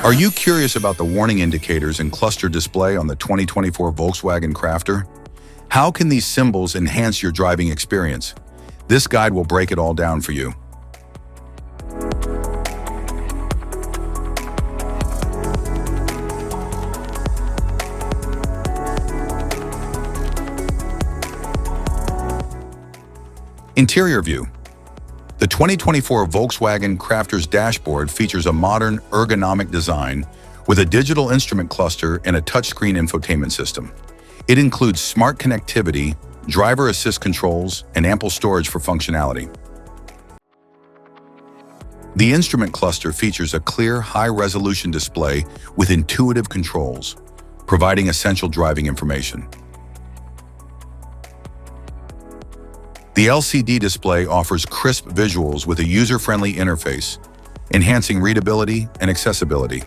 Are you curious about the warning indicators and cluster display on the 2024 Volkswagen Crafter? How can these symbols enhance your driving experience? This guide will break it all down for you. Interior view. The 2024 Volkswagen Crafter's dashboard features a modern, ergonomic design with a digital instrument cluster and a touchscreen infotainment system. It includes smart connectivity, driver assist controls, and ample storage for functionality. The instrument cluster features a clear, high-resolution display with intuitive controls, providing essential driving information. The LCD display offers crisp visuals with a user-friendly interface, enhancing readability and accessibility.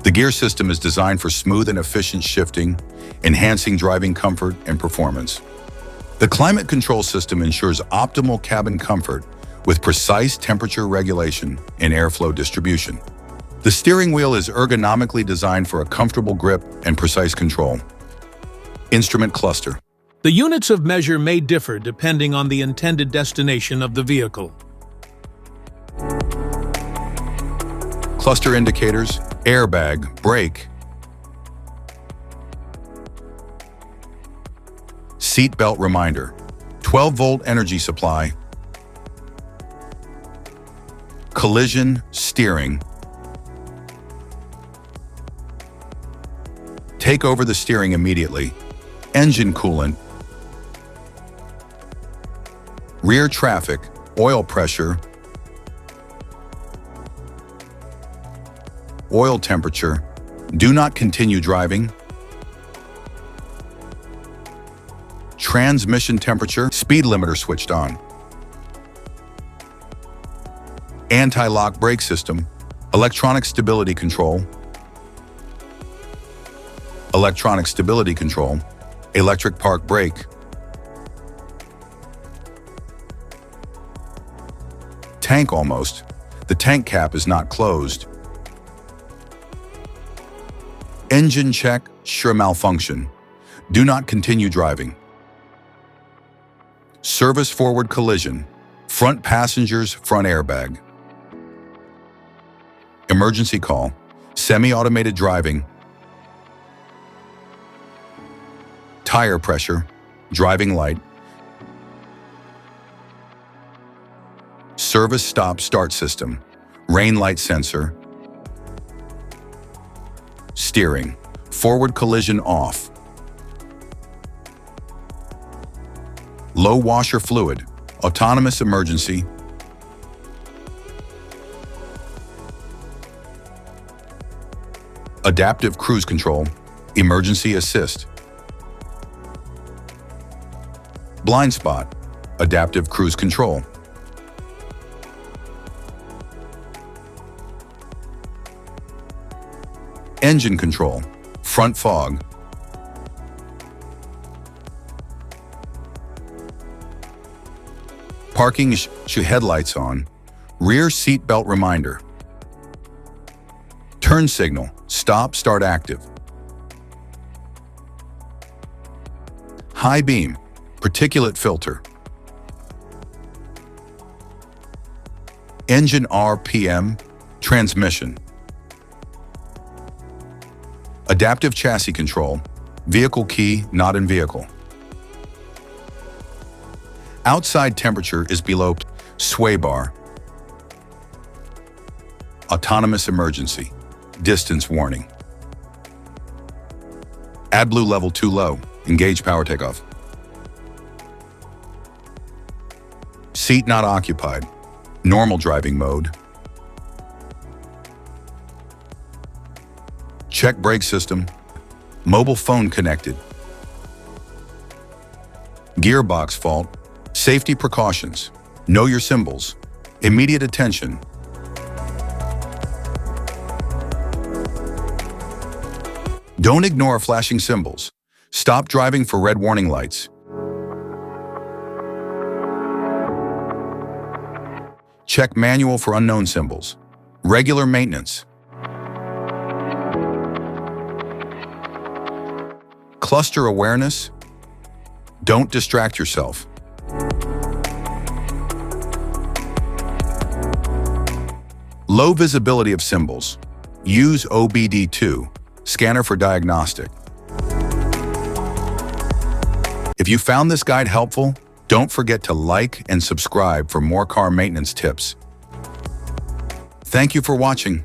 The gear system is designed for smooth and efficient shifting, enhancing driving comfort and performance. The climate control system ensures optimal cabin comfort with precise temperature regulation and airflow distribution. The steering wheel is ergonomically designed for a comfortable grip and precise control. Instrument cluster. The units of measure may differ depending on the intended destination of the vehicle. Cluster indicators, airbag, brake, seat belt reminder, 12-volt energy supply, collision, steering, take over the steering immediately, engine coolant, rear traffic, oil pressure, oil temperature, do not continue driving, transmission temperature, speed limiter switched on, anti-lock brake system, electronic stability control, electric park brake, tank almost, the tank cap is not closed, engine check, sure malfunction, do not continue driving, service forward collision, front passengers front airbag, emergency call, semi-automated driving, tire pressure, driving light, service stop start system, rain light sensor, steering, forward collision off, low washer fluid, autonomous emergency, adaptive cruise control, emergency assist, blind spot, adaptive cruise control, engine control, front fog, parking headlights on, rear seat belt reminder, turn signal, stop start active, high beam, particulate filter, engine RPM, transmission, adaptive chassis control, vehicle key not in vehicle. Outside temperature is below sway bar, autonomous emergency, distance warning. AdBlue level 2 low, engage power takeoff. Seat not occupied, normal driving mode. Check brake system, mobile phone connected. Gearbox fault, safety precautions, know your symbols, immediate attention. Don't ignore flashing symbols. Stop driving for red warning lights. Check manual for unknown symbols. Regular maintenance. Cluster awareness. Don't distract yourself. Low visibility of symbols. Use OBD2, scanner for diagnostic. If you found this guide helpful, don't forget to like and subscribe for more car maintenance tips. Thank you for watching.